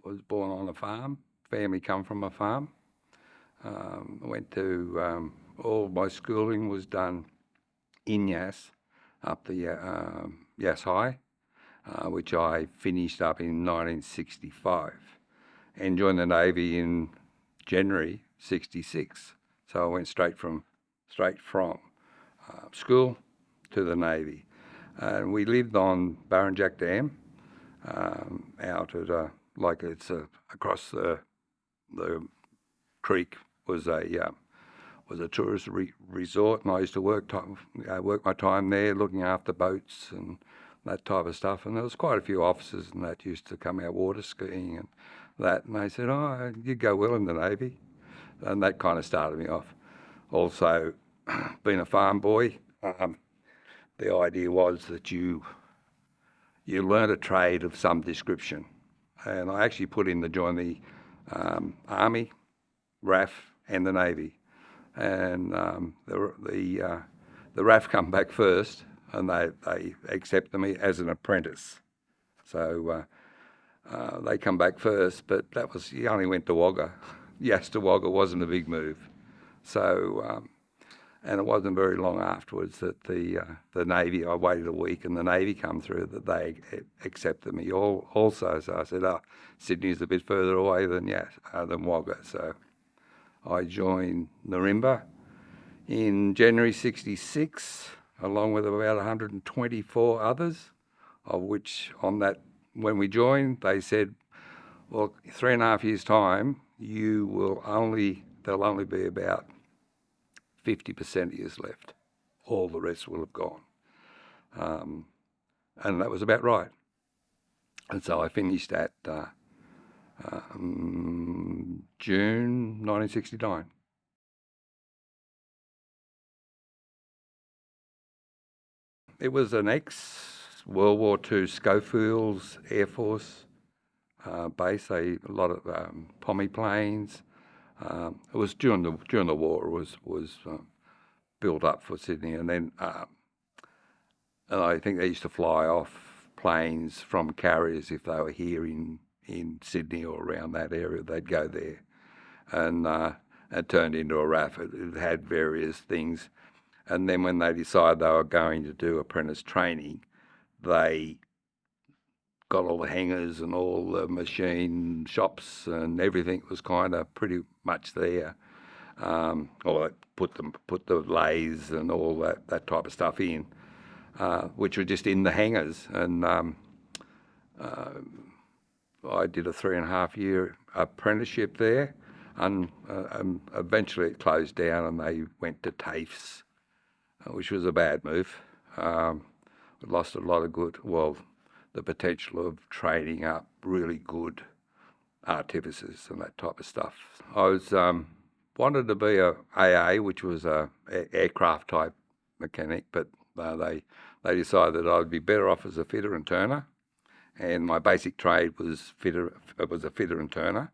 was born on a farm. Family come from a farm. I went to, all my schooling was done in Yass, up the Yass High, which I finished up in 1965 and joined the Navy in January 66. So I went straight from school to the Navy. And we lived on Barrenjack Dam, out at across the creek was a tourist resort, and I used to work my time there, looking after boats and that type of stuff. And there was quite a few officers and that used to come out water skiing and that, and they said, "Oh, you'd go well in the Navy," and that kind of started me off. Also, being a farm boy, the idea was that you learn a trade of some description, and I actually put in to join the Army, RAF, and the Navy, and the RAF come back first, and they accepted me as an apprentice. So they come back first, but that was, you only went to Wagga. Yes, to Wagga wasn't a big move. So, and it wasn't very long afterwards that the Navy, I waited a week and the Navy come through, that they accepted me also. So I said, Sydney's a bit further away than Wagga. So I joined Nirimba in January 66, along with about 124 others, of which when we joined, they said, well, 3.5 years' time, there'll only be about 50% of years left. All the rest will have gone. And that was about right. And so I finished at June 1969. It was an ex-World War II Schofield's Air Force base. A lot of Pommy planes. It was during the war. It was built up for Sydney, and then and I think they used to fly off planes from carriers if they were here in Sydney or around that area. They'd go there, and it turned into a RAF. It had various things, and then when they decided they were going to do apprentice training, they got all the hangars and all the machine shops and everything was kind of pretty much there. Or put the lathes and all that type of stuff in, which were just in the hangars. And I did a 3.5-year apprenticeship there, and eventually it closed down and they went to TAFEs, which was a bad move. We lost a lot of the potential of training up really good artificers and that type of stuff. I was wanted to be a AA, which was a aircraft type mechanic, but they decided that I'd be better off as a fitter and turner, and my basic trade was a fitter and turner,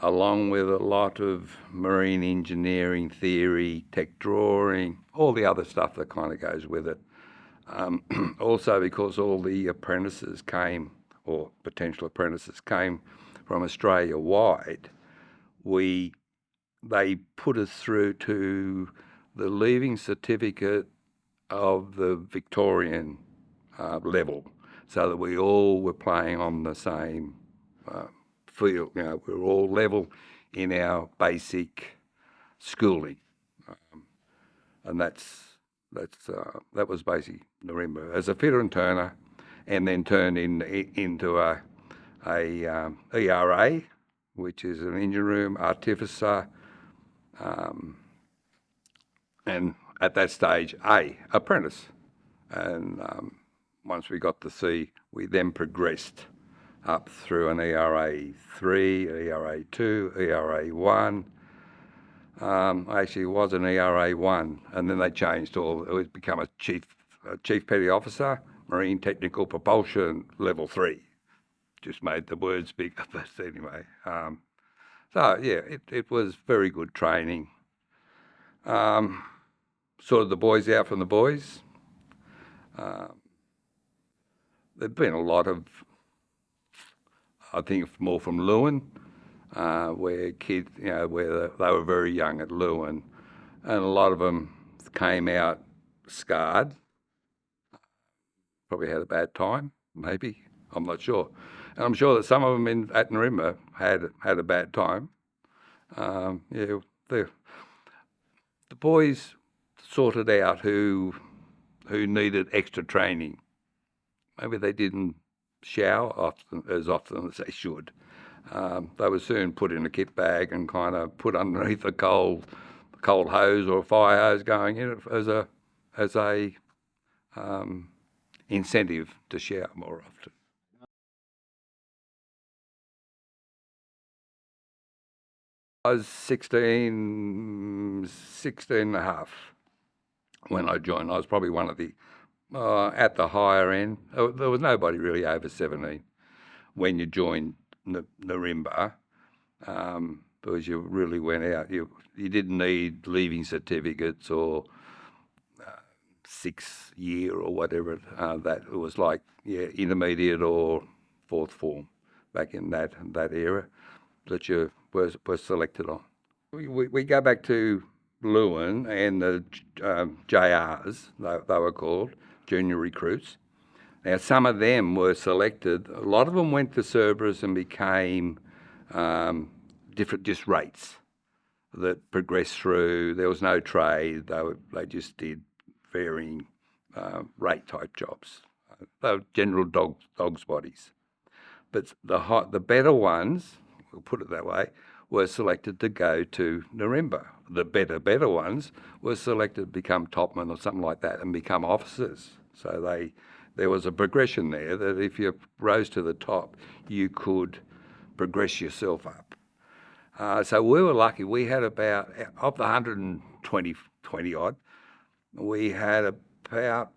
along with a lot of marine engineering theory, tech drawing, all the other stuff that kind of goes with it. Also, because all the apprentices came, or potential apprentices came from Australia wide, they put us through to the leaving certificate of the Victorian level, so that we all were playing on the same field. We were all level in our basic schooling, and that was basically Nirimba as a fitter and turner, and then turned into a ERA, which is an engine room artificer, and at that stage apprentice. And once we got to C, we then progressed up through an ERA 3, ERA 2, ERA 1. Actually, it was an ERA 1, and then they changed all. It would become a chief petty officer, marine technical propulsion level 3. Just made the words bigger, but anyway. So yeah, it was very good training. Sorted the boys out from the boys. There'd been a lot of I think more from Lewin, where kids, where they were very young at Lewin, and a lot of them came out scarred. Probably had a bad time, maybe. I'm not sure. And I'm sure that some of them at Nirimba had a bad time. The boys sorted out who needed extra training. Maybe they didn't shower as often as they should. They were soon put in a kit bag and kind of put underneath a cold hose or a fire hose going in it as a incentive to shower more often. I was 16 and a half when I joined. I was probably one of the, at the higher end. There was nobody really over 17 when you joined Nirimba, because you really went out. You didn't need leaving certificates or 6 year or whatever that it was like, intermediate or fourth form back in that era that you were selected on. We go back to Lewin and the JRs, they were called, junior recruits. Now, some of them were selected. A lot of them went to Cerberus and became different just rates that progressed through. There was no trade. They just did varying rate type jobs. They were general dogs' bodies. But the better ones, we'll put it that way, were selected to go to Nirimba. The better ones were selected to become topmen or something like that and become officers. So there was a progression there that if you rose to the top, you could progress yourself up. So we were lucky. We had about, of the 120 odd, we had about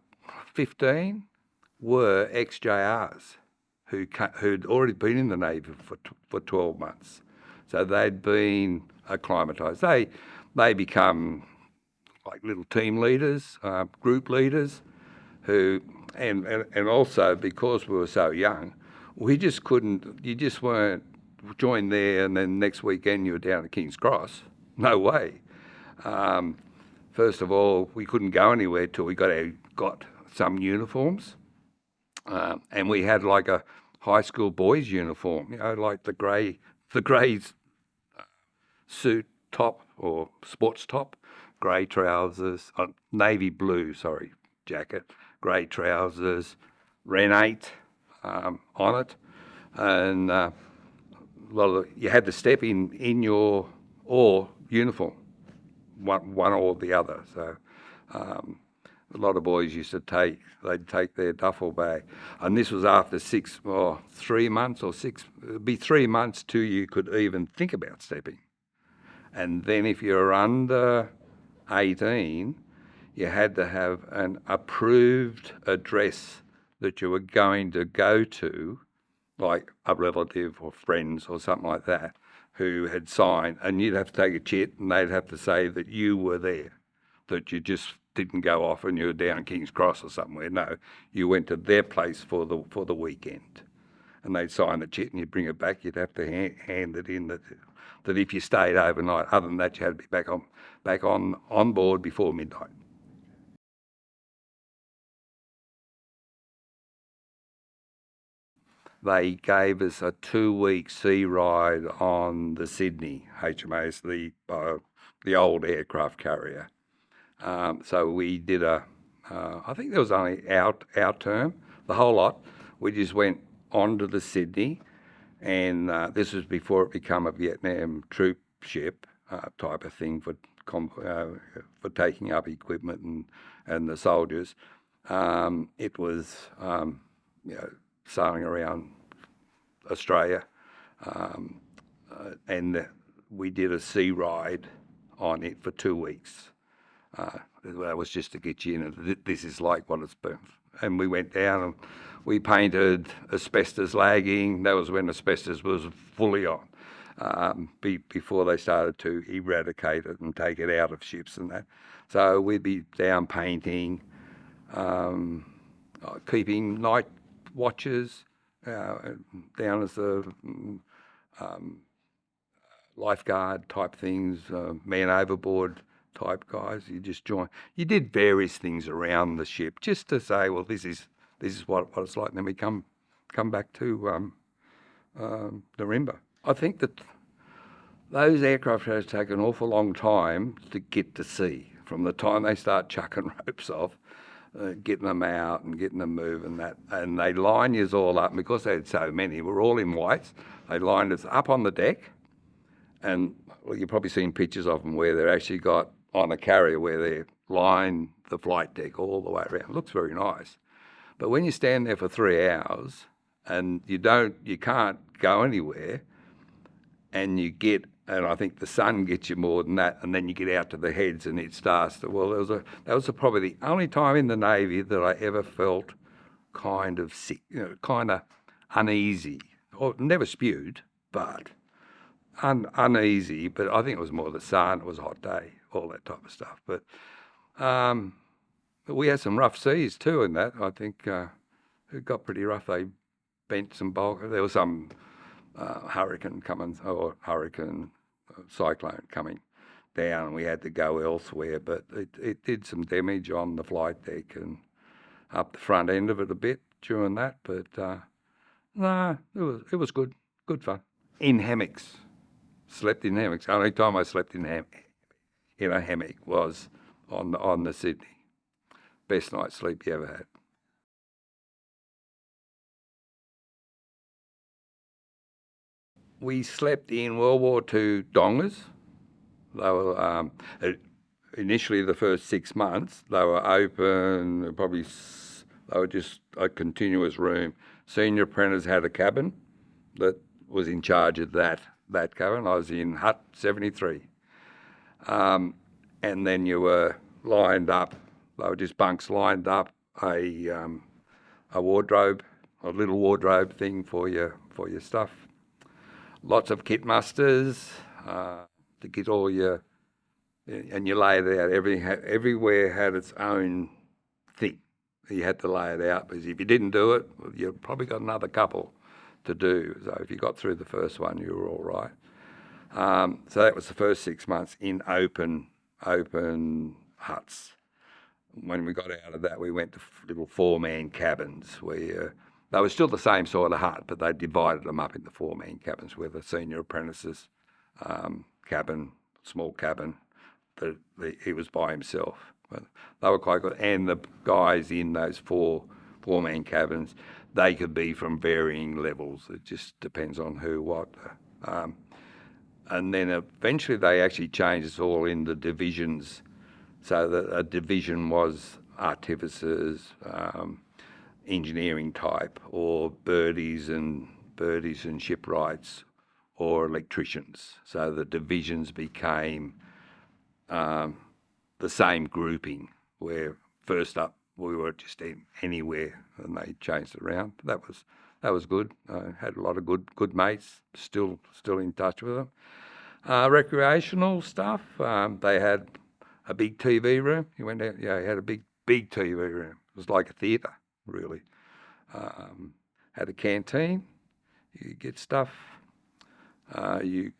15 were ex-JRs who'd already been in the Navy for 12 months. So they'd been acclimatised. They become like little team leaders, group leaders, and also because we were so young, we just couldn't. You just weren't joined there, and then next weekend you were down at King's Cross. No way. First of all, we couldn't go anywhere till we got some uniforms, and we had like a high school boys uniform, like the grey suit top or sports top, grey trousers, navy blue, jacket, grey trousers, Ren 8 on it, and you had to step in your uniform, one or the other. So a lot of boys used to they'd take their duffel bag, and this was after 3 months or 6. It'd be 3 months till you could even think about stepping, and then if you're under 18, you had to have an approved address that you were going to go to, like a relative or friends or something like that, who had signed, and you'd have to take a chit, and they'd have to say that you were there, that you just didn't go off and you were down King's Cross or somewhere. No, you went to their place for the weekend, and they'd sign the chit, and you'd bring it back. You'd have to hand it in that if you stayed overnight. Other than that, you had to be back on board before midnight. They gave us a 2-week sea ride on the Sydney HMAS, the old aircraft carrier. So we did I think there was only our term, the whole lot. We just went on to the Sydney, and this was before it became a Vietnam troop ship type of thing for taking up equipment and the soldiers. It was sailing around Australia, and we did a sea ride on it for 2 weeks. That was just to get you in. This is like what it's been. And we went down and we painted asbestos lagging. That was when asbestos was fully on, before they started to eradicate it and take it out of ships and that. So we'd be down painting, keeping night watches, down as the lifeguard type things, man overboard type guys. You just join. You did various things around the ship just to say, well, this is what it's like. And then we come back to Nirimba. I think that those aircraft has taken an awful long time to get to sea. From the time they start chucking ropes off, getting them out and getting them moving, and they line us all up. And because they had so many, we're all in whites. They lined us up on the deck, and well, you've probably seen pictures of them where they're actually got on a carrier where they line the flight deck all the way around. It looks very nice. But when you stand there for 3 hours and you can't go anywhere, and I think the sun gets you more than that, and then you get out to the heads and it starts to, well, that was probably the only time in the Navy that I ever felt kind of sick, kind of uneasy, or never spewed, but uneasy. But I think it was more the sun, it was a hot day, all that type of stuff. But we had some rough seas too in that. I think it got pretty rough. They bent some bulk. There was some hurricane cyclone coming down, and we had to go elsewhere. But it did some damage on the flight deck and up the front end of it a bit during that. But it was good fun. In hammocks, slept in hammocks. The only time I slept in a hammock was on the Sydney. Best night's sleep you ever had. We slept in World War II dongas. They were initially the first 6 months. They were open. They were just a continuous room. Senior apprentice had a cabin that was in charge of that cabin. I was in Hut 73, and then you were lined up. They were just bunks lined up. A wardrobe, a little wardrobe thing for your stuff. Lots of kit musters to get all your, and you lay it out. Everywhere had its own thing. You had to lay it out, because if you didn't do it, you probably got another couple to do. So if you got through the first one, you were all right. So that was the first 6 months in open huts. When we got out of that, we went to little 4-man cabins where they were still the same sort of hut, but they divided them up into 4-man cabins, where the senior apprentice's cabin, small cabin, he was by himself. But they were quite good. And the guys in those 4-man cabins, they could be from varying levels. It just depends on who, what. And then eventually they actually changed us all into divisions. So that a division was artificers, engineering type, or birdies and shipwrights, or electricians. So the divisions became the same grouping, where first up we were just anywhere, and they changed it around. That was good. I had a lot of good mates, still in touch with them. Recreational stuff, they had a big TV room. You went out, he had a big TV room. It was like a theatre, really. Had a canteen. You could get stuff. You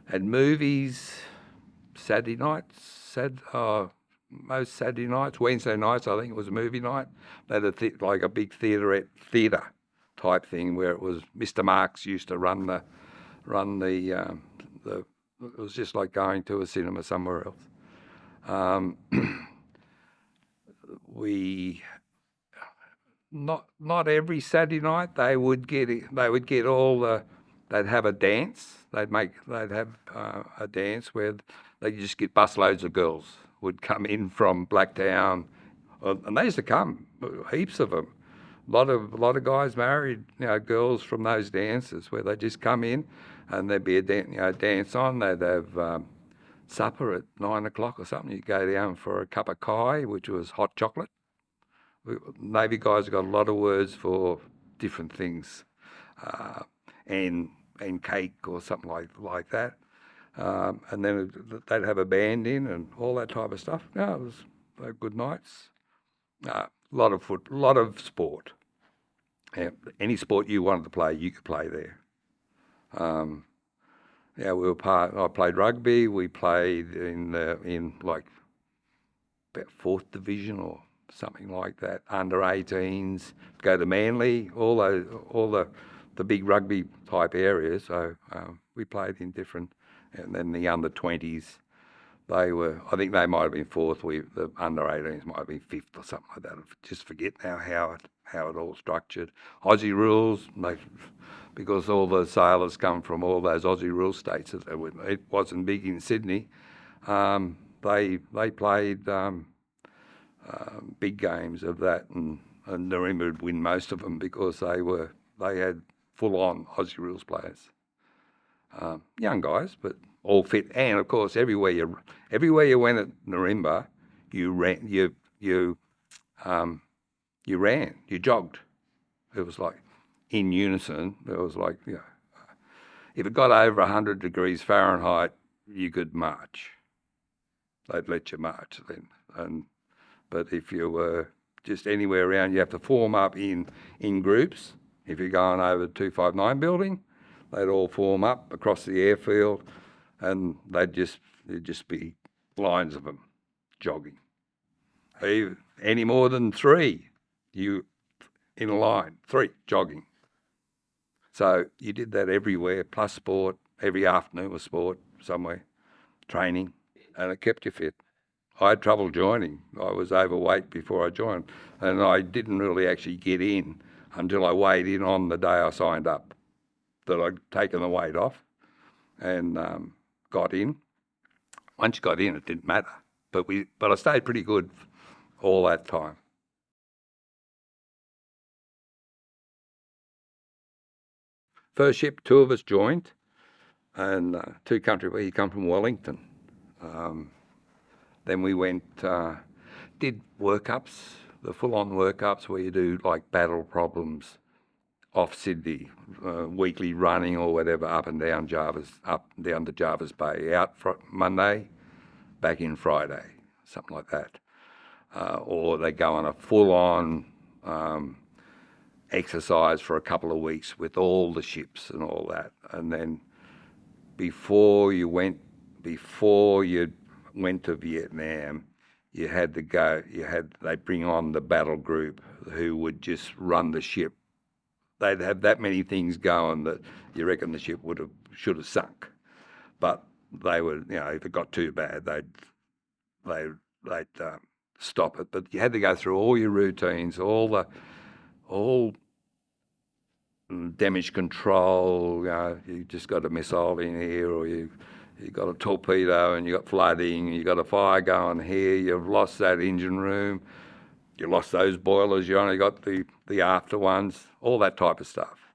had movies Saturday nights. Most Saturday nights, Wednesday nights, I think it was a movie night. They had like a big theatre type thing where it was Mr. Marks used to run the. It was just like going to a cinema somewhere else. Not every Saturday night they would get all the. They'd have a dance. They'd have a dance where they just get busloads of girls would come in from Blacktown, and they used to come, heaps of them. A lot of guys married, girls from those dances where they just come in, and there'd be a dance on. They'd have supper at 9 o'clock or something. You go down for a cup of kai, which was hot chocolate. Navy guys have got a lot of words for different things, and cake or something like that. And then they'd have a band in and all that type of stuff. It was good nights. A lot of sport. any sport you wanted to play, you could play there. We were I played rugby. We played in like about 4th division or something like that. Under 18s, go to Manly, all the big rugby type areas. So we played in different, and then the under 20s. I think they might have been 4th. The under 18s might have been 5th or something like that. I just forget now how it all structured. Aussie rules, because all the sailors come from all those Aussie rule states. It wasn't big in Sydney. They played big games of that, and Nirimba would win most of them because they had full-on Aussie rules players. Young guys, but all fit, and of course everywhere you went at Nirimba, you ran, you jogged. It was like in unison. It was like, if it got over 100 degrees Fahrenheit, you could march. They'd let you march then, but if you were just anywhere around, you have to form up in groups. If you're going over the 259 building, they'd all form up across the airfield, and there'd just be lines of them jogging. Any more than 3, you in a line, 3 jogging. So you did that everywhere, plus sport. Every afternoon was sport somewhere, training, and it kept you fit. I had trouble joining. I was overweight before I joined, and I didn't really actually get in until I weighed in on the day I signed up, that I'd taken the weight off and got in. Once you got in, it didn't matter. But I stayed pretty good all that time. First ship, 2 of us joined, and 2 country. He come from Wellington. Then we went, did workups, the full-on workups where you do like battle problems off Sydney, weekly running or whatever, up and down to Jervis Bay, out Monday, back in Friday, something like that. Or they go on a full-on exercise for a couple of weeks with all the ships and all that. And then before you went to Vietnam, they bring on the battle group who would just run the ship. They'd have that many things going that you reckon the ship should have sunk. But they would, if it got too bad, they'd stop it. But you had to go through all your routines, all damage control. You just got a missile in here, or you got a torpedo, and you got flooding, you got a fire going here. You've lost that engine room. You lost those boilers. You only got the after ones. All that type of stuff.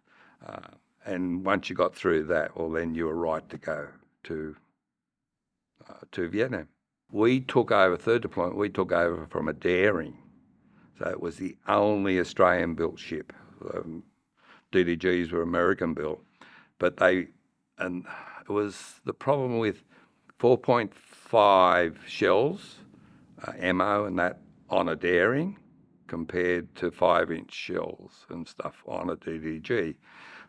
And once you got through that, well, then you were right to go to Vietnam. We took over, third deployment, we took over from a Daring. So it was the only Australian-built ship. DDGs were American-built. But it was the problem with 4.5 shells, ammo and that, on a Daring compared to 5-inch shells and stuff on a DDG.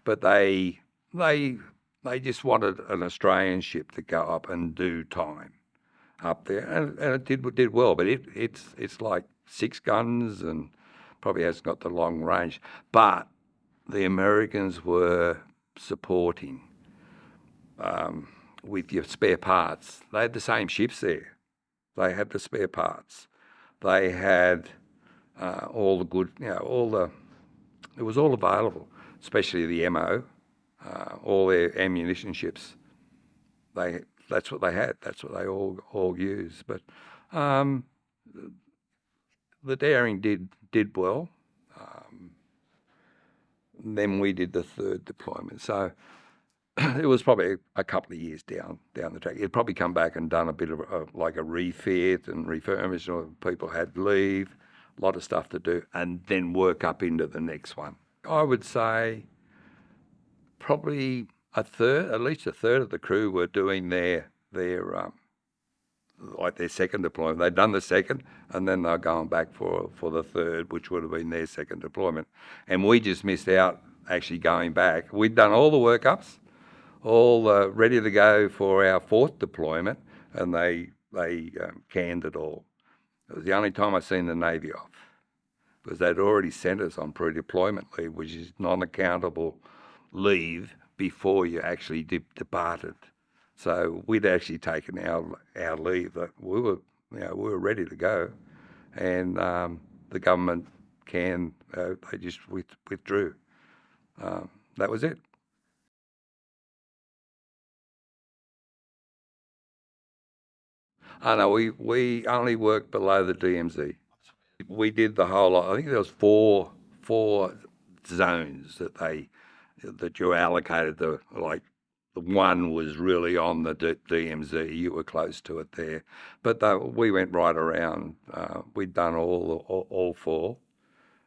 But they just wanted an Australian ship to go up and do time up there, and it did well. But it's like 6 guns and probably hasn't got the long range. But the Americans were supporting with your spare parts. They had the same ships there. They had the spare parts. They had all the good, it was all available, especially the ammo, all their ammunition ships. That's what they had. That's what they all used. But the Daring did well. Then we did the 3rd deployment. So it was probably a couple of years down the track. It'd probably come back and done a bit of a refit and refurbishment. People had leave, a lot of stuff to do, and then work up into the next one. I would say probably at least a third of the crew were doing their like their second deployment. They'd done the second, and then they're going back for the third, which would have been their second deployment. And we just missed out actually going back. We'd done all the workups, all ready to go for our fourth deployment, and they canned it all. It was the only time I'd seen the Navy off, because they'd already sent us on pre-deployment leave, which is non-accountable leave before you actually departed. So we'd actually taken our leave. That we were ready to go, and the government they just withdrew. That was it. Oh no, we only worked below the DMZ. We did the whole lot. I think there was four zones that you allocated. The one was really on the DMZ. You were close to it there, but we went right around. We'd done all four,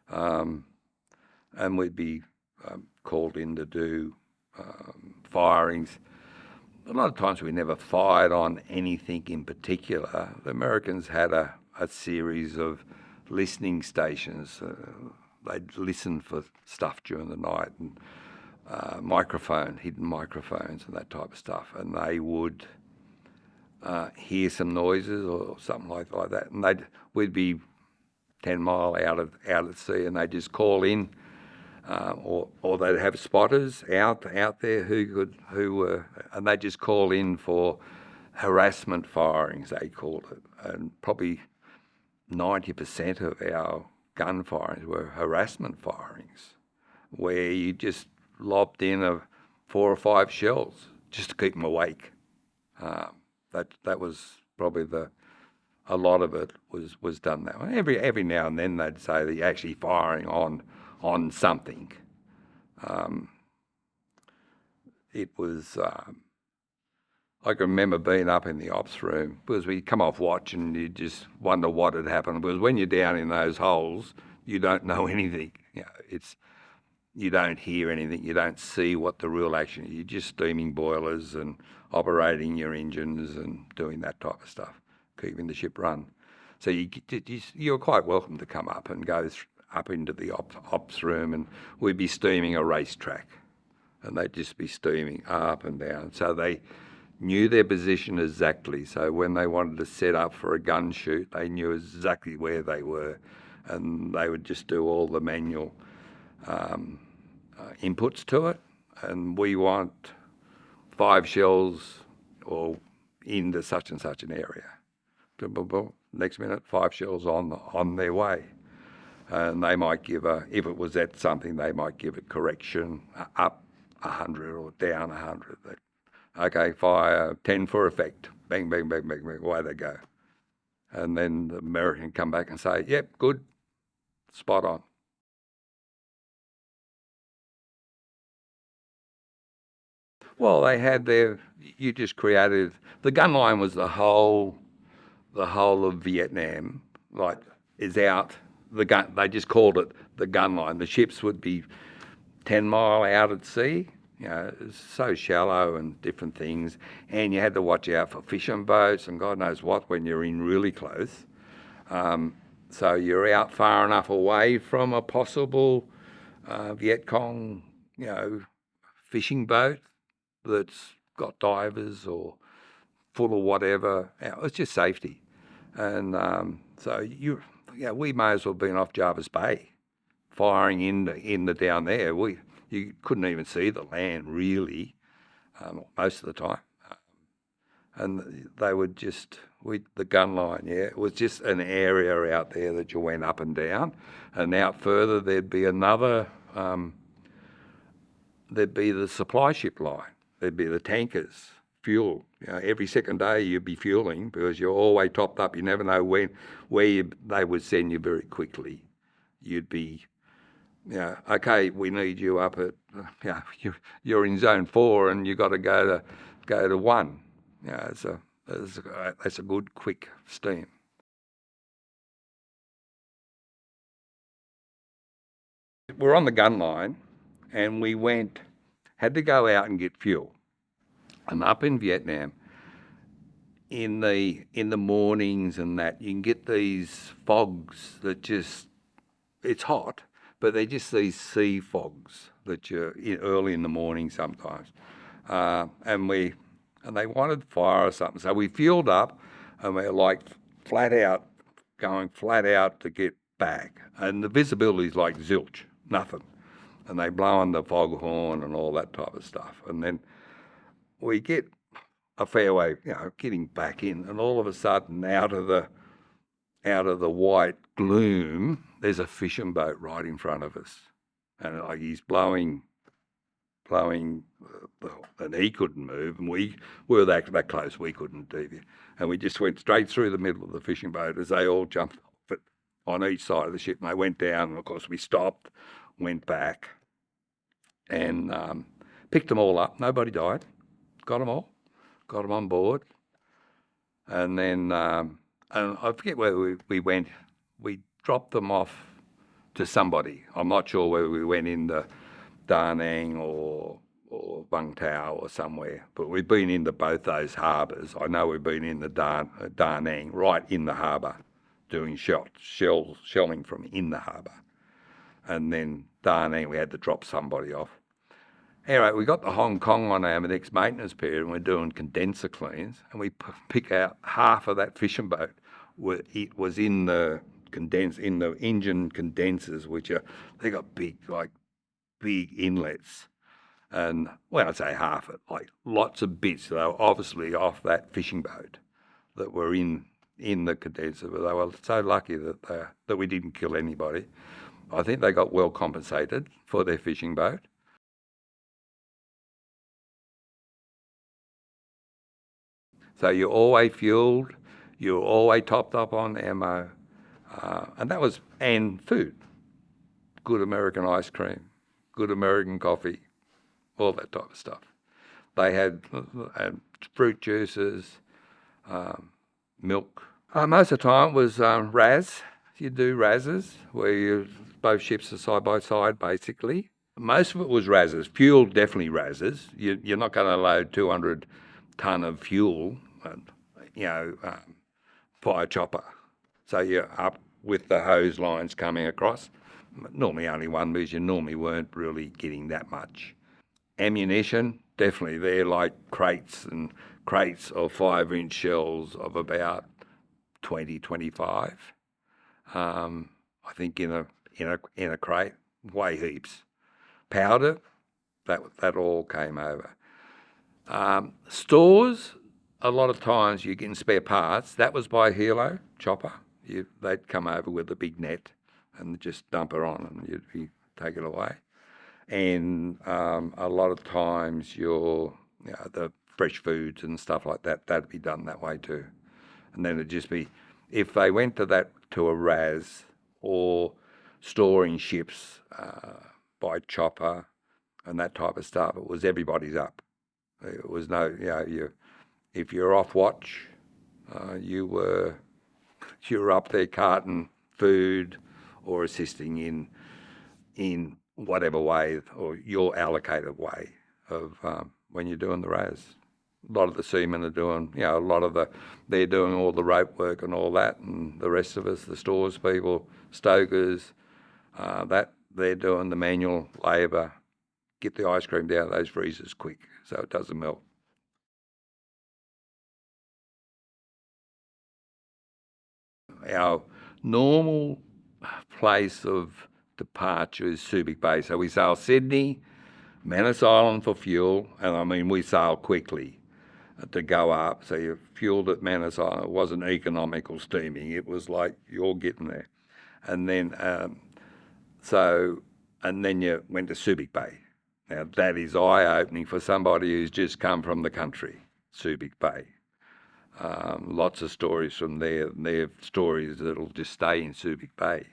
and we'd be called in to do firings. A lot of times we never fired on anything in particular. The Americans had a series of listening stations. They'd listen for stuff during the night, and hidden microphones and that type of stuff. And they would hear some noises or something like that. And we'd be 10 mile out at sea, and they'd just call in, or they'd have spotters out there who were, and they'd just call in for harassment firings, they called it. And probably 90% of our gun firings were harassment firings, where you just lobbed in 4 or 5 shells just to keep them awake. That was probably a lot of it was done that way. Every now and then they'd say that you're actually firing on something. It was. I can remember being up in the ops room, because we come off watch and you just wonder what had happened. Because when you're down in those holes, you don't know anything. You don't hear anything. You don't see what the real action is. You're just steaming boilers and operating your engines and doing that type of stuff, keeping the ship run. So you're quite welcome to come up and go up into the ops room, and we'd be steaming a racetrack, and they'd just be steaming up and down. So they knew their position exactly. So when they wanted to set up for a gun shoot, they knew exactly where they were, and they would just do all the manual inputs to it. And we want 5 shells or into such and such an area. Next minute, 5 shells on their way. And they might give if it was at something, they might give a correction up 100 or down 100. Okay, fire 10 for effect. Bang, bang, bang, bang, bang, away they go. And then the American come back and say, yep, good, spot on. Well, they had you just created, the Gunline was the whole of Vietnam, like, is out. They just called it the Gunline. The ships would be 10 mile out at sea. It's so shallow and different things, and you had to watch out for fishing boats and God knows what when you're in really close. So you're out far enough away from a possible Viet Cong, fishing boat that's got divers or full of whatever. It's just safety, and so we may as well have been off Jarvis Bay, firing in the down there. You couldn't even see the land really most of the time, and they would just the Gunline. It was just an area out there that you went up and down, and out further there'd be another. There'd be the supply ship line. There'd be the tankers, fuel. Every second day you'd be fueling because you're always topped up. You never know where they would send you very quickly. You'd be. Okay, we need you up at, you're in zone 4 and you've got to go to 1. That's a good quick steam. We're on the Gunline, and we had to go out and get fuel. And up in Vietnam, in the mornings and that, you can get these fogs that just, it's hot, but they're just these sea fogs that you're early in the morning sometimes. And they wanted fire or something. So we fueled up and we're like going flat out to get back. And the visibility is like zilch, nothing. And they blow on the foghorn and all that type of stuff. And then we get a fair way, getting back in, and all of a sudden out of the white gloom, there's a fishing boat right in front of us. And like he's blowing, and he couldn't move, and we were that close, we couldn't deviate. And we just went straight through the middle of the fishing boat as they all jumped off it on each side of the ship, and they went down, and of course we stopped, went back, and picked them all up. Nobody died. Got them on board. And then, and I forget where we went. We dropped them off to somebody. I'm not sure whether we went in the Da Nang or Vung Tau or somewhere, but we've been into both those harbours. I know we've been in the Da Nang, right in the harbour, doing shelling from in the harbour. And then Da Nang, we had to drop somebody off. Anyway, we got to Hong Kong on our next maintenance period, and we're doing condenser cleans, and we pick out half of that fishing boat. It was in the engine condensers, they got big inlets, and when I say half it, like lots of bits, they were obviously off that fishing boat that were in the condenser, but they were so lucky that we didn't kill anybody. I think they got well compensated for their fishing boat. So you're always fueled, you're always topped up on ammo, and food. Good American ice cream, good American coffee, all that type of stuff. They had fruit juices, milk. Most of the time it was RAS. You do RASes, where both ships are side by side, basically. Most of it was RASes. Fuel, definitely RASes. You're not going to load 200 tonne of fuel, fire chopper. So you're up with the hose lines coming across. Normally only one, because you normally weren't really getting that much. Ammunition, definitely. They're like crates of 5-inch shells of about 20, 25. I think in a crate, way heaps. Powder, that all came over. Stores, a lot of times you're getting spare parts. That was by Hilo chopper. They'd come over with a big net and just dump it on, and you'd take it away. And a lot of times the fresh foods and stuff like that, that'd be done that way too. And then it'd just be, if they went to a RAS or storing ships by chopper and that type of stuff, it was everybody's up. It was if you're off watch, you were up there carting food or assisting in whatever way, or your allocated way of when you're doing the RAS. A lot of the seamen are doing, they're doing all the rope work and all that, and the rest of us, the stores people, stokers, that they're doing the manual labour, get the ice cream down those freezers quick so it doesn't melt. Our normal place of departure is Subic Bay. So we sail Sydney, Manus Island for fuel, and we sail quickly to go up. So you fueled at Manus Island. It wasn't economical steaming. It was like you're getting there. And then you went to Subic Bay. Now that is eye-opening for somebody who's just come from the country, Subic Bay. Lots of stories from there. They're stories that'll just stay in Subic Bay.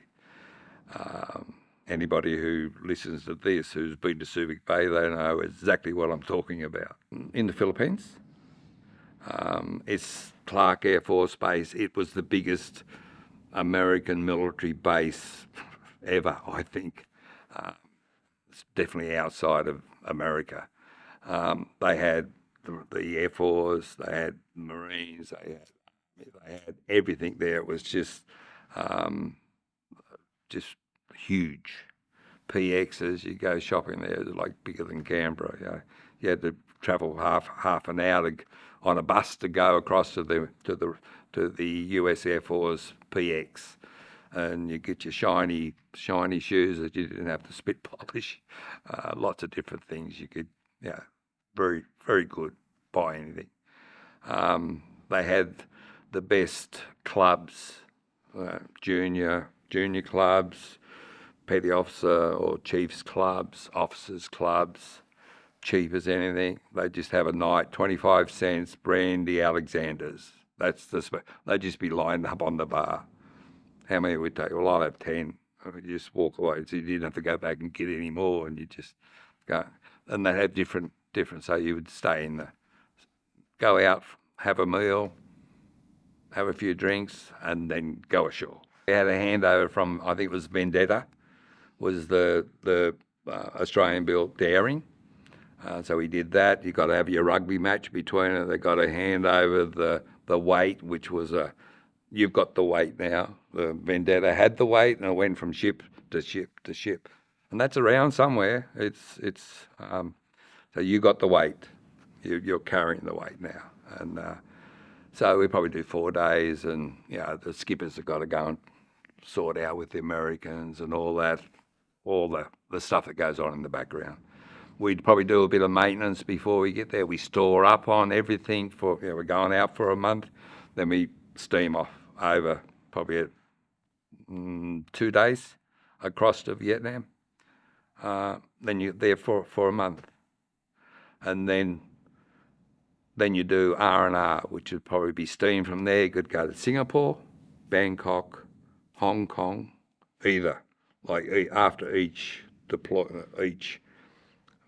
Anybody who listens to this, who's been to Subic Bay, they know exactly what I'm talking about. In the Philippines, it's Clark Air Force Base. It was the biggest American military base ever, I think. It's definitely outside of America. They had the Air Force, they had Marines, they had everything there. It was just huge. PXs, you go shopping there, it was like bigger than Canberra. You had to travel half an hour on a bus to go across to the US Air Force PX, and you get your shiny shoes that you didn't have to spit polish. Lots of different things you could, very, very good. Buy anything. They had the best clubs, junior clubs, petty officer or chiefs clubs, officers clubs, cheap as anything. They just have a night, 25 cents, brandy Alexanders. They'd just be lined up on the bar. How many would take? Well, I'll have 10. You just walk away, so you didn't have to go back and get any more, and you just go. And they had different. So you would go out, have a meal, have a few drinks, and then go ashore. We had a handover from, I think it was Vendetta, was the Australian-built daring. So we did that. You got to have your rugby match between it. They got to hand over the weight, which was you've got the weight now. The Vendetta had the weight, and it went from ship to ship to ship, and that's around somewhere. So you got the weight. You're carrying the weight now, and so we probably do 4 days, and the skippers have got to go and sort out with the Americans and all that, all the stuff that goes on in the background. We'd probably do a bit of maintenance before we get there. We store up on everything we're going out for a month, then we steam off over probably 2 days across to Vietnam. Then you're there for a month, and then you do R&R, which would probably be steam from there. You could go to Singapore, Bangkok, Hong Kong, either. Like after each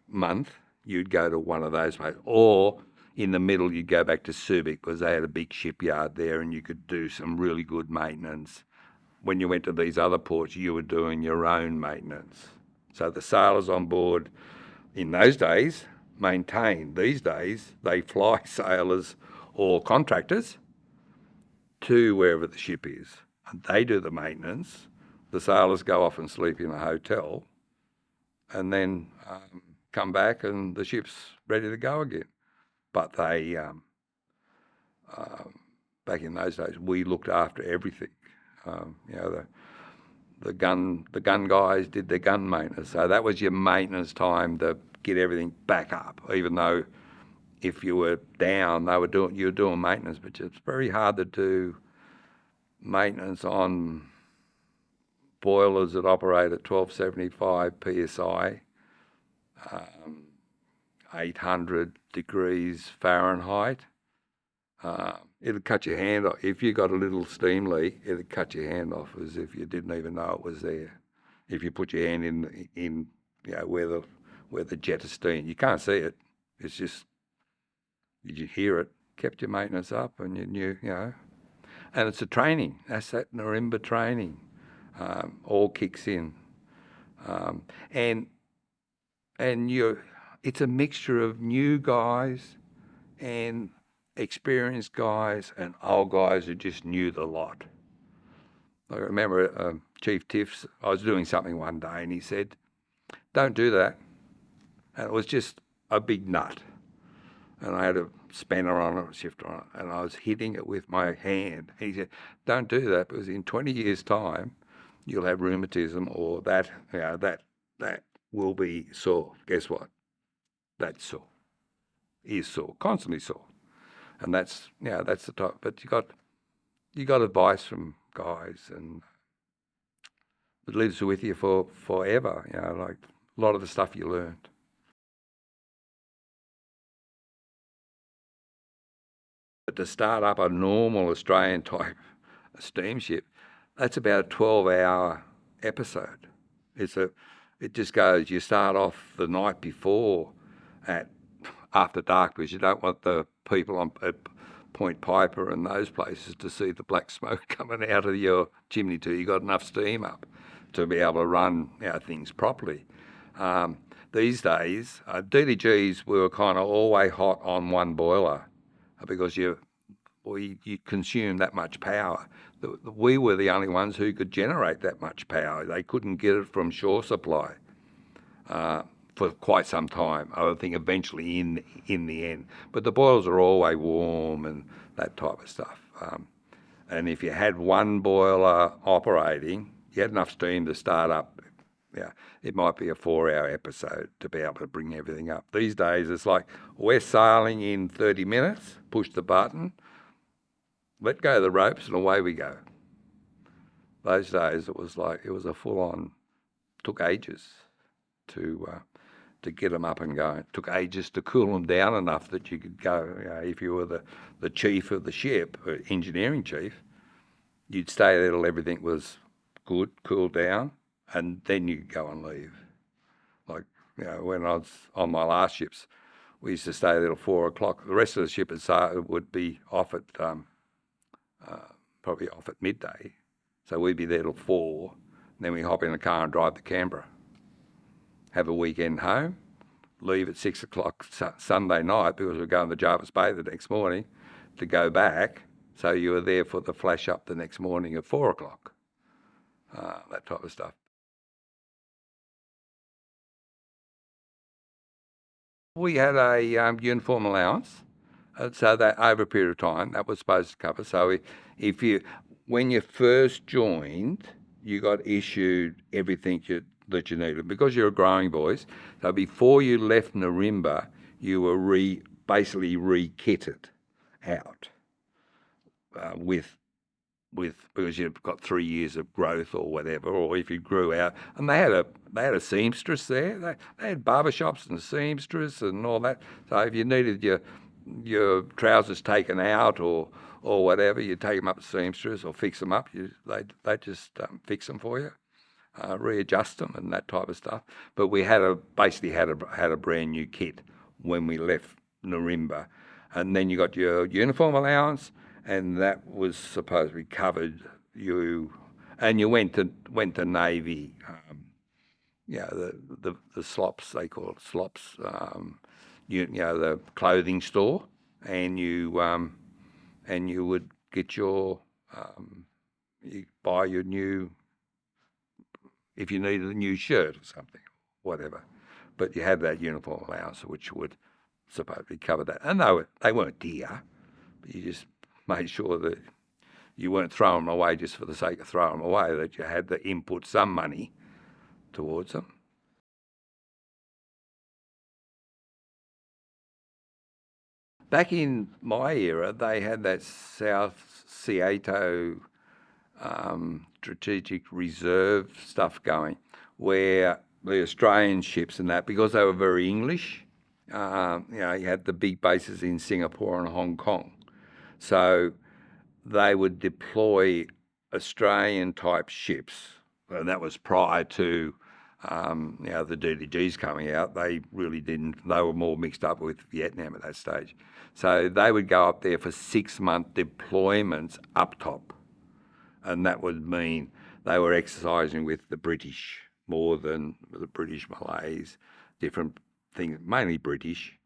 month, you'd go to one of those places. Or in the middle, you'd go back to Subic, because they had a big shipyard there, and you could do some really good maintenance. When you went to these other ports, you were doing your own maintenance. So the sailors on board in those days maintained. These days, they fly sailors or contractors to wherever the ship is, and they do the maintenance. The sailors go off and sleep in a hotel, and then come back, and the ship's ready to go again. But they, back in those days, we looked after everything. The gun guys did their gun maintenance, so that was your maintenance time to get everything back up. Even though if you were down, you were doing maintenance, but it's very hard to do maintenance on boilers that operate at 1275 psi, 800 degrees Fahrenheit. It'll cut your hand off. If you got a little steam leak, it'll cut your hand off as if you didn't even know it was there. If you put your hand in where the jet of steam, you can't see it. It's just, you hear it. Kept your maintenance up, and you knew, And it's a training. That's that Nirimba training. All kicks in, and it's a mixture of new guys and experienced guys and old guys who just knew the lot. I remember Chief Tiffs, I was doing something one day, and he said, "Don't do that." And it was just a big nut, and I had a spanner on it, a shifter on it, and I was hitting it with my hand. He said, "Don't do that, because in 20 years' time, you'll have rheumatism, or that will be sore." Guess what? That's sore. Is sore, constantly sore. And that's the type. But you got advice from guys, and it lives with you for forever. Like a lot of the stuff you learned. But to start up a normal Australian type steamship, that's about a 12-hour episode. It just goes. You start off the night before after dark, because you don't want the people at Point Piper and those places to see the black smoke coming out of your chimney too. You got enough steam up to be able to run things properly. these days, DDGs, we were kind of always hot on one boiler because you consume that much power. We were the only ones who could generate that much power. They couldn't get it from shore supply for quite some time. I think eventually in the end. But the boilers are always warm and that type of stuff. And if you had one boiler operating, you had enough steam to start up. Yeah, it might be a 4-hour episode to be able to bring everything up. These days, it's like we're sailing in 30 minutes, push the button, let go of the ropes, and away we go. Those days, it was a full-on. Took ages to get them up and going. It took ages to cool them down enough that you could go. If you were the chief of the ship, or engineering chief, you'd stay there till everything was good, cooled down, and then you go and leave. Like, when I was on my last ships, we used to stay there till 4 o'clock. The rest of the ship would be off at probably off at midday, so we'd be there till 4. And then we hop in the car and drive to Canberra. Have a weekend home, leave at 6 o'clock Sunday night because we're going to Jervis Bay the next morning to go back. So you were there for the flash up the next morning at 4 o'clock. That type of stuff. We had a uniform allowance, so that over a period of time that was supposed to cover. So when you first joined, you got issued everything that you needed because you're a growing boys. So before you left Nirimba, you were basically re-kitted out because you've got 3 years of growth or whatever, or if you grew out. And they had a seamstress there. They had barbershops and seamstress and all that. So if you needed your trousers taken out or whatever, you take them up to seamstress or fix them up. They just fix them for you, readjust them and that type of stuff. But we basically had a brand new kit when we left Nirimba, and then you got your uniform allowance, and that was supposed to be covered you, and you went to Navy. The slops, they call it slops. The clothing store, and you would get you buy your new, if you needed a new shirt or something, whatever. But you had that uniform allowance, which would supposedly cover that. And they weren't dear, but you just made sure that you weren't throwing them away just for the sake of throwing them away, that you had to input some money towards them. Back in my era, they had that South SEATO strategic reserve stuff going, where the Australian ships and that, because they were very English, you had the big bases in Singapore and Hong Kong. So they would deploy Australian-type ships, and that was prior to the DDGs coming out. They really didn't. They were more mixed up with Vietnam at that stage. So they would go up there for 6-month deployments up top, and that would mean they were exercising with the British more than the British Malays, different things, mainly British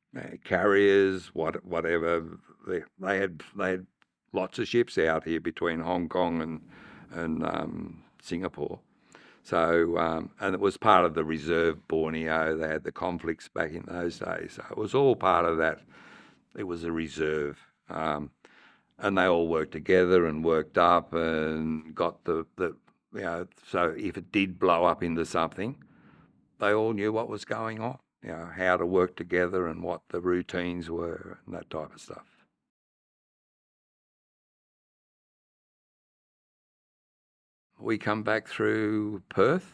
carriers, whatever. They had lots of ships out here between Hong Kong and Singapore. So, and it was part of the reserve Borneo. They had the conflicts back in those days. So it was all part of that. It was a reserve. And they all worked together and worked up and got so if it did blow up into something, they all knew what was going on, how to work together and what the routines were and that type of stuff. We come back through Perth.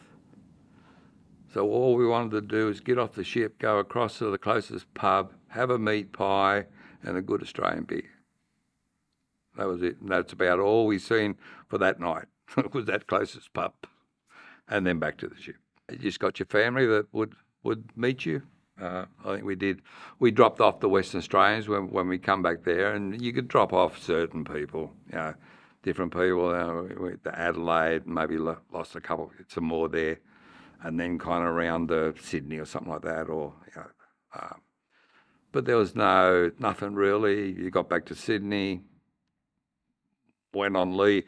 So all we wanted to do is get off the ship, go across to the closest pub, have a meat pie and a good Australian beer. That was it. And that's about all we seen for that night. It was that closest pub. And then back to the ship. You just got your family that would meet you. I think we did. We dropped off the Western Australians when we come back there, and you could drop off certain people, different people. We went to Adelaide, maybe lost some more there. and then kind of around to Sydney or something like that, or but there was nothing really. You got back to Sydney, went on leave.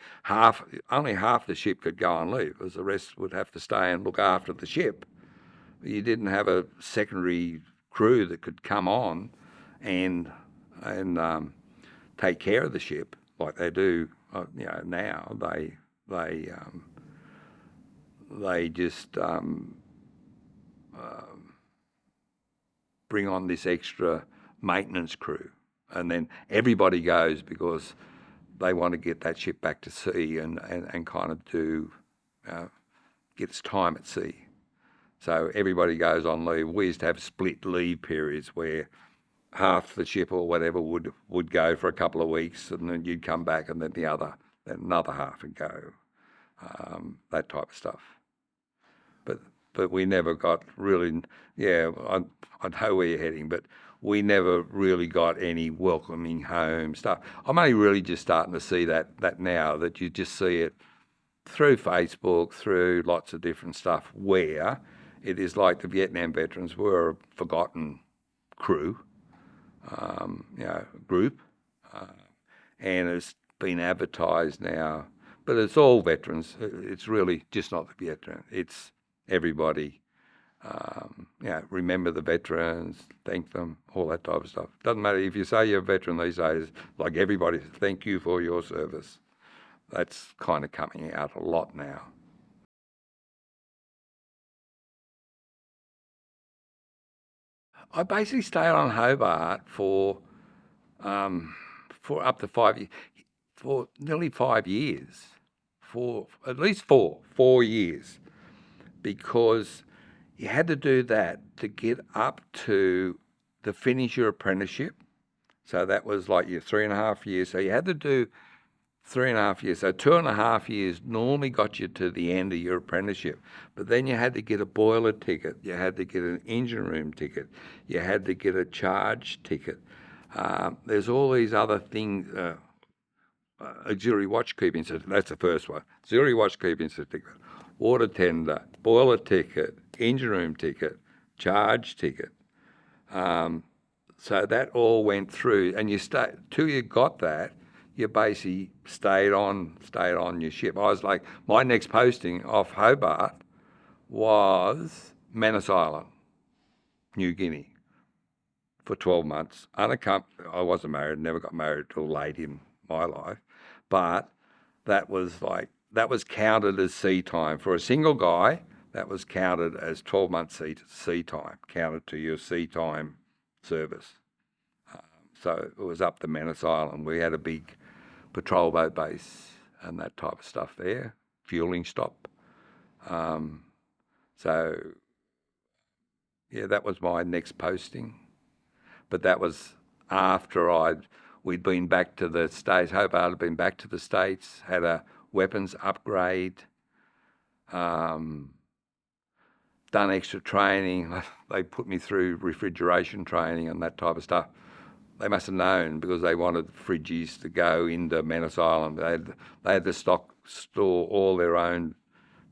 Only half the ship could go on leave, because the rest would have to stay and look after the ship. You didn't have a secondary crew that could come on and take care of the ship like they do. Now they just bring on this extra maintenance crew, and then everybody goes because they want to get that ship back to sea and kind of get its time at sea. So everybody goes on leave. We used to have split leave periods where half the ship or whatever would go for a couple of weeks, and then you'd come back, and then another half would go. That type of stuff. But we never got really. Yeah, I know where you're heading, but we never really got any welcoming home stuff. I'm only really just starting to see that now, that you just see it through Facebook, through lots of different stuff, where it is like the Vietnam veterans were a forgotten crew, group, and it's been advertised now. But it's all veterans. It's really just not the veteran. It's everybody. Remember the veterans, thank them, all that type of stuff. Doesn't matter if you say you're a veteran these days, like everybody, thank you for your service. That's kind of coming out a lot now. I basically stayed on Hobart for up to 5 years, for nearly 5 years, for at least 4 years, because you had to do that to get up to finish your apprenticeship. So that was like your 3.5 years. So you had to do 3.5 years. So 2.5 years normally got you to the end of your apprenticeship. But then you had to get a boiler ticket. You had to get an engine room ticket. You had to get a charge ticket. There's all these other things. Auxiliary watchkeeping certificate. That's the first one. Auxiliary watchkeeping certificate. Water tender, boiler ticket, engine room ticket, charge ticket. So that all went through, and till you got that, you basically stayed on your ship. I was like, my next posting off Hobart was Manus Island, New Guinea, for 12 months. Unaccompanied. I wasn't married, never got married till late in my life, but that was counted as sea time for a single guy. That was counted as 12 months sea time, counted to your sea time service. So it was up to Manus Island. We had a big patrol boat base and that type of stuff there, fueling stop. That was my next posting. But that was after we'd been back to the States. Hobart had been back to the States, had a weapons upgrade, done extra training. They put me through refrigeration training and that type of stuff. They must have known, because they wanted fridges to go into Manus Island. They had to store all their own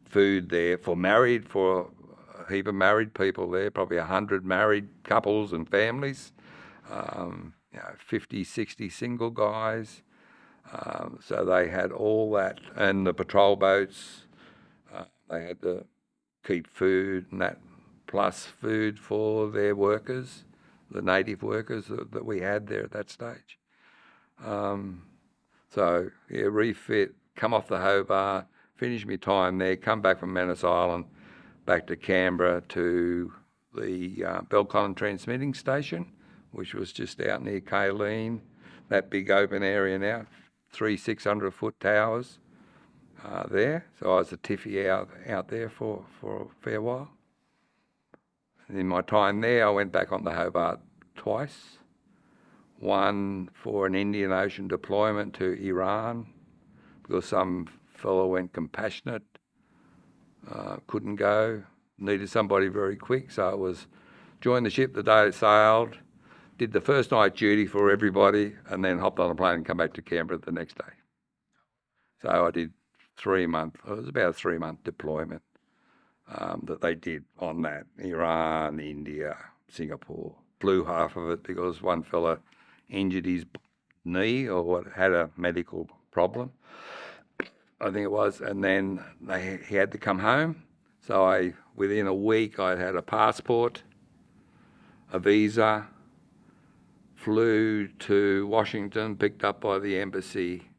food there for a heap of married people there, probably 100 married couples and families, 50, 60 single guys. So they had all that, and the patrol boats, they had to keep food and that, plus food for their workers, the native workers that we had there at that stage. Refit, come off the Hobart, finish my time there, come back from Manus Island, back to Canberra to the Belconnen Transmitting Station, which was just out near Kaleen, that big open area now, 3 600-foot towers there. So I was a tiffy out there for a fair while. And in my time there, I went back on the Hobart twice. One for an Indian Ocean deployment to Iran, because some fellow went compassionate, couldn't go, needed somebody very quick. So it was joined the ship the day it sailed, did the first night duty for everybody, and then hopped on a plane and come back to Canberra the next day. So I did it was about a 3-month deployment. that they did on that. Iran, India, Singapore. Flew half of it because one fella injured his knee or had a medical problem, I think it was, and then he had to come home. So within a week, I had a passport, a visa, flew to Washington, picked up by the embassy,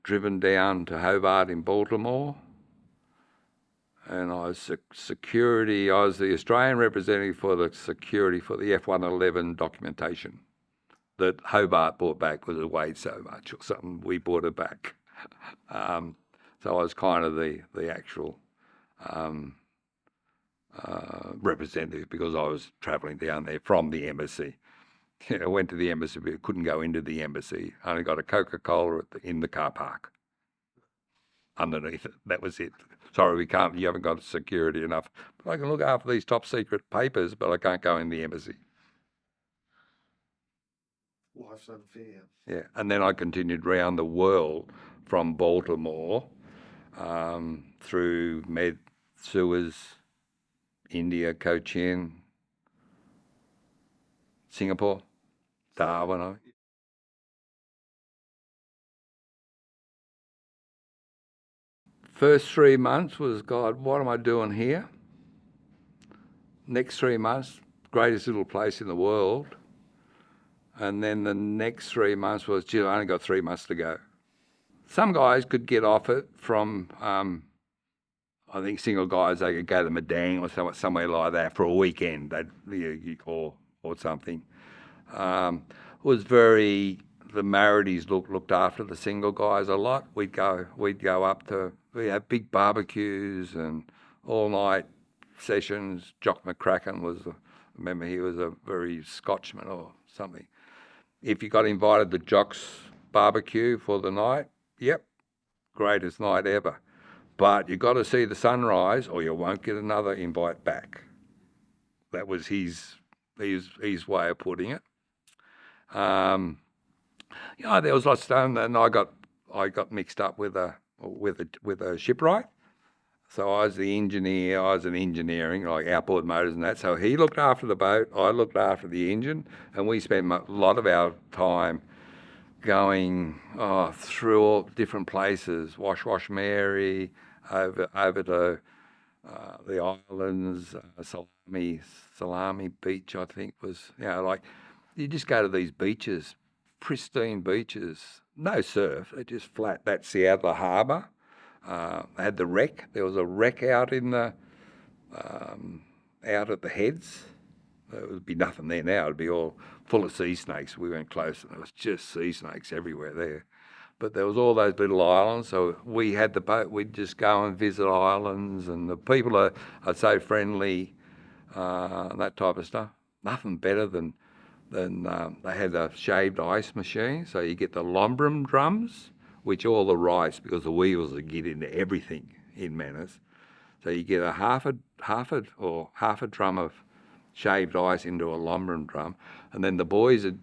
driven down to Hobart in Baltimore, and I was security. I was the Australian representative for the security for the F-111 documentation that Hobart brought back because it weighed so much or something. We brought it back. So I was kind of the actual representative because I was travelling down there from the embassy. I went to the embassy, but couldn't go into the embassy. I only got a Coca-Cola in the car park underneath it. That was it. Sorry, we can't. You haven't got security enough. But I can look after these top secret papers, but I can't go in the embassy. Life's unfair. Yeah, and then I continued round the world from Baltimore through Suez, India, Cochin, Singapore, Darwin. First 3 months was, God, what am I doing here? Next 3 months, greatest little place in the world. And then the next 3 months was, gee, I only got 3 months to go. Some guys could get off it from, I think single guys, they could go to Madang or somewhere like that for a weekend, or something. Was very, the Maradies looked after the single guys a lot. We'd go up to, we had big barbecues and all night sessions. Jock McCracken remember he was a very Scotchman or something. If you got invited to Jock's barbecue for the night, yep, greatest night ever. But you got to see the sunrise or you won't get another invite back. That was his way of putting it. There was lots done, and I got mixed up with a shipwright. So I was the engineer. I was in engineering, like outboard motors and that. So he looked after the boat. I looked after the engine, and we spent a lot of our time going through all different places. Wash Mary, over to the islands, Salami Beach, I think was. Like you just go to these beaches, pristine beaches, no surf. They're just flat. That's the Adler Harbour. They had the wreck. There was a wreck out in the out at the heads. There would be nothing there now. It'd be all full of sea snakes. We went close, and there was just sea snakes everywhere there. But there was all those little islands. So we had the boat. We'd just go and visit islands, and the people are so friendly. That type of stuff. Nothing better than they had a shaved ice machine. So you get the lumbrum drums, which all the rice, because the wheels would get into everything in Manus. So you get a half a drum of shaved ice into a lumbrum drum, and then the boys would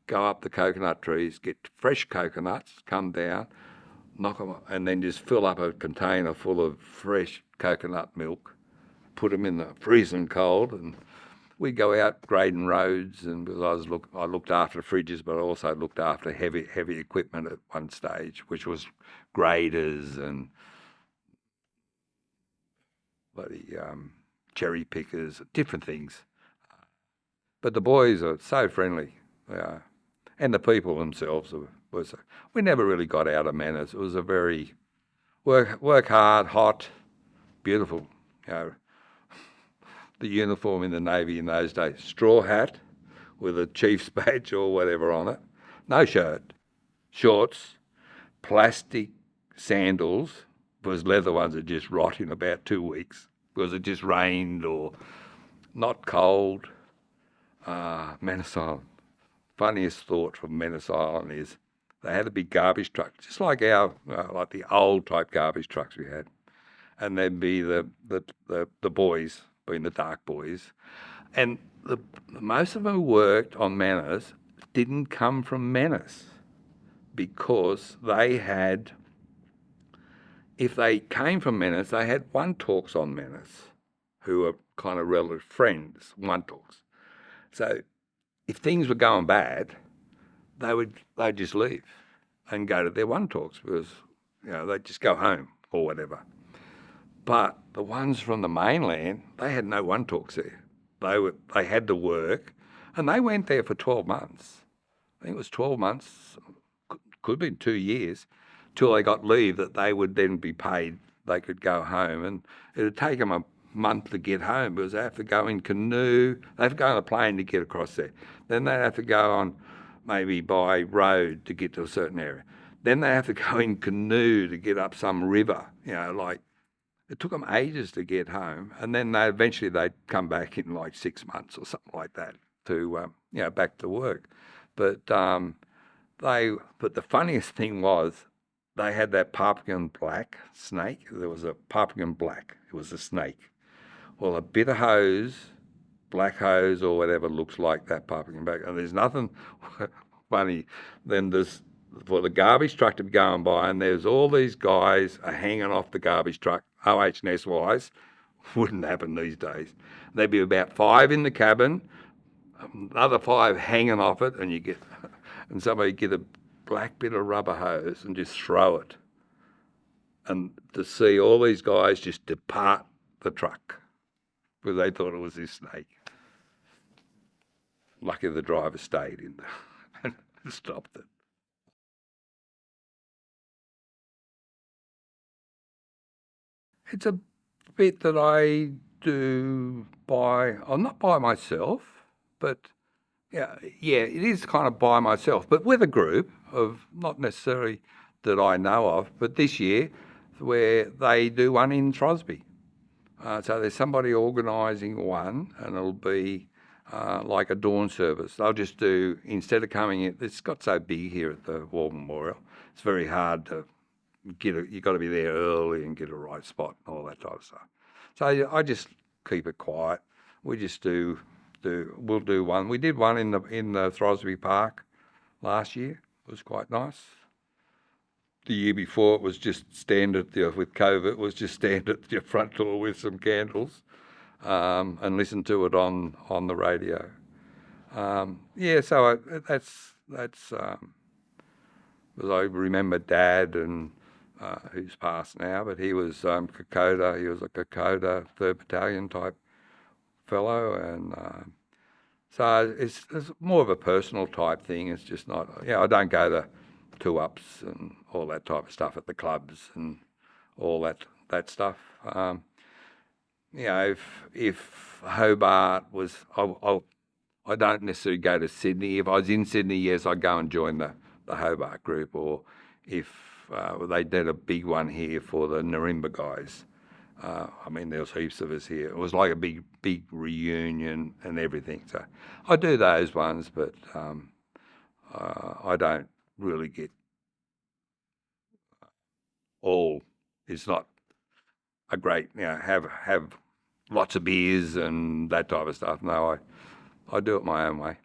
go up the coconut trees, get fresh coconuts, come down, knock them, and then just fill up a container full of fresh coconut milk, put them in the freezing cold, and we'd go out grading roads, and because I looked after fridges, but I also looked after heavy equipment at one stage, which was graders and bloody cherry pickers, different things. But the boys are so friendly, and the people themselves we never really got out of Manus. It was a very work hard, hot, beautiful. The uniform in the Navy in those days, straw hat with a chief's badge or whatever on it, no shirt, shorts, plastic sandals, because leather ones would just rot in about 2 weeks because it just rained or not cold. Manus Island. Funniest thought from Manus Island is they had a big garbage truck, just like like the old type garbage trucks we had, and there'd be the boys, being the dark boys, and most of them who worked on Manus didn't come from Manus because they had if they came from Manus, they had one talks on Manus, who were kind of relative friends, one talks. So if things were going bad, they'd just leave and go to their one talks because they'd just go home or whatever. But the ones from the mainland, they had no one talks there. They had to work, and they went there for 12 months. I think it was 12 months, could have been 2 years, till they got leave that they would then be paid. They could go home, and it would take them a month to get home because they have to go in canoe. They have to go on a plane to get across there. Then they have to go on maybe by road to get to a certain area. Then they have to go in canoe to get up some river. It took them ages to get home, and then they'd come back in like 6 months or something like that to back to work. But the funniest thing was they had that Papuan black snake. There was a Papuan black. It was a snake. Well, a bit of hose, black hose or whatever, looks like that Papuan black. And there's nothing funny than this for the garbage truck to be going by, and there's all these guys are hanging off the garbage truck, OH&S wise. Wouldn't happen these days. There'd be about 5 in the cabin, another 5 hanging off it, and somebody get a black bit of rubber hose and just throw it. And to see all these guys just depart the truck because they thought it was this snake. Lucky the driver stayed in there and stopped it. It's a bit that I do not by myself, but yeah, it is kind of by myself, but with a group of, not necessarily that I know of, but this year where they do one in Throsby. So there's somebody organising one, and it'll be like a dawn service. They'll just do, instead of coming in, it's got so big here at the War Memorial, it's very hard to you've got to be there early and get a right spot and all that type of stuff. So I just keep it quiet. We just we'll do one. We did one in the Throsby Park last year. It was quite nice. The year before it was just stand with COVID, it was just stand at your front door with some candles and listen to it on the radio. So that's because I remember Dad and who's passed now, but he was Kokoda. He was a Kokoda 3rd Battalion type fellow, and so it's more of a personal type thing. It's just not. I don't go to 2-ups and all that type of stuff at the clubs and all that stuff. If Hobart was, I don't necessarily go to Sydney. If I was in Sydney, yes, I'd go and join the Hobart group, or if they did a big one here for the Nirimba guys. There was heaps of us here. It was like a big reunion and everything. So I do those ones, but I don't really get all. It's not a great, have lots of beers and that type of stuff. No, I do it my own way.